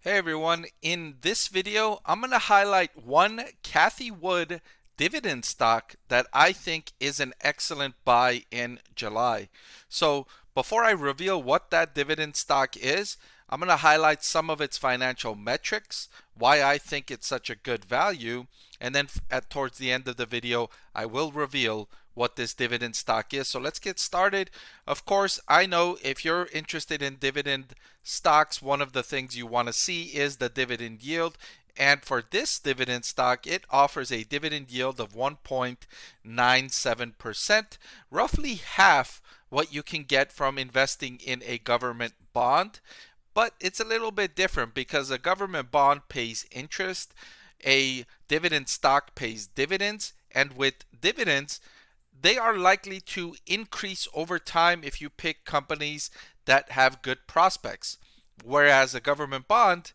Hey everyone, in this video, I'm going to highlight one Cathie Wood dividend stock that I think is an excellent buy in July. So before I reveal what that dividend stock is, I'm going to highlight some of its financial metrics, why I think it's such a good value, and then towards the end of the video, I will reveal what this dividend stock is. So let's get started. Of course, I know if you're interested in dividend stocks, one of the things you want to see is the dividend yield. And for this dividend stock, it offers a dividend yield of 1.97%, roughly half what you can get from investing in a government bond. But it's a little bit different because a government bond pays interest, a dividend stock pays dividends, and with dividends, they are likely to increase over time if you pick companies that have good prospects. Whereas a government bond,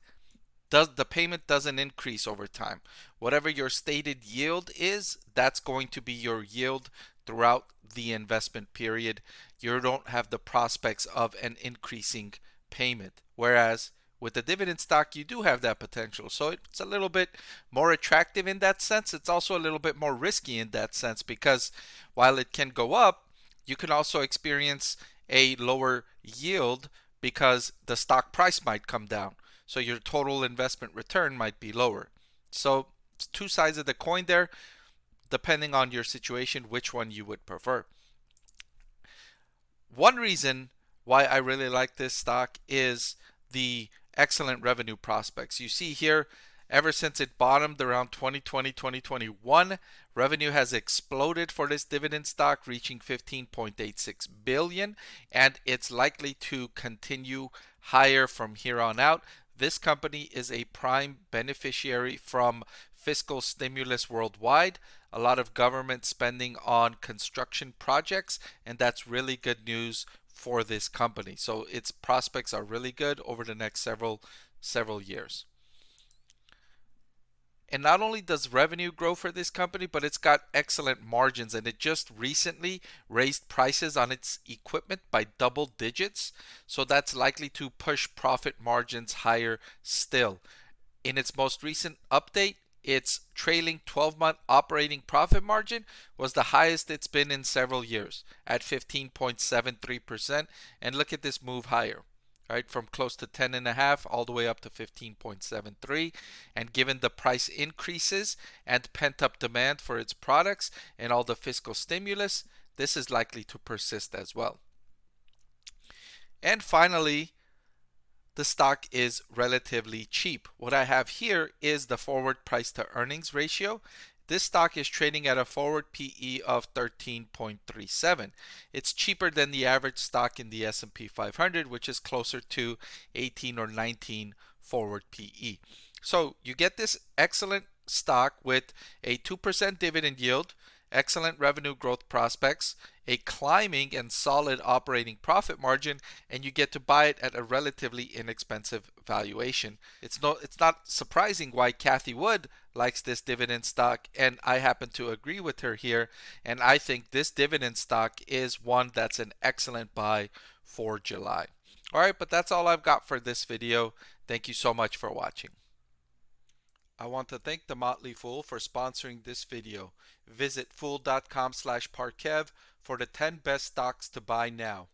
the payment doesn't increase over time. Whatever your stated yield is, that's going to be your yield throughout the investment period. You don't have the prospects of an increasing payment. Whereas with the dividend stock, you do have that potential. So it's a little bit more attractive in that sense. It's also a little bit more risky in that sense because while it can go up, you can also experience a lower yield because the stock price might come down. So your total investment return might be lower. So it's two sides of the coin there, depending on your situation, which one you would prefer. One reason why I really like this stock is the excellent revenue prospects. You see here, ever since it bottomed around 2020, 2021, revenue has exploded for this dividend stock, reaching 15.86 billion, and it's likely to continue higher from here on out. This company is a prime beneficiary from fiscal stimulus worldwide, a lot of government spending on construction projects, and that's really good news for this company. So its prospects are really good over the next several years. And not only does revenue grow for this company, but it's got excellent margins, and it just recently raised prices on its equipment by double digits. So that's likely to push profit margins higher still. In its most recent update, its trailing 12-month operating profit margin was the highest it's been in several years at 15.73%. And look at this move higher, right? From close to 10.5 all the way up to 15.73. And given the price increases and pent-up demand for its products and all the fiscal stimulus, this is likely to persist as well. And finally, the stock is relatively cheap. What I have here is the forward price to earnings ratio. This stock is trading at a forward PE of 13.37. It's cheaper than the average stock in the S&P 500, which is closer to 18 or 19 forward PE. So you get this excellent stock with a 2% dividend yield, excellent revenue growth prospects, a climbing and solid operating profit margin, and you get to buy it at a relatively inexpensive valuation. It's not surprising why Cathie Wood likes this dividend stock, and I happen to agree with her here, and I think this dividend stock is one that's an excellent buy for July. All right, but that's all I've got for this video. Thank you so much for watching. I want to thank the Motley Fool for sponsoring this video. Visit fool.com/Parkev for the 10 best stocks to buy now.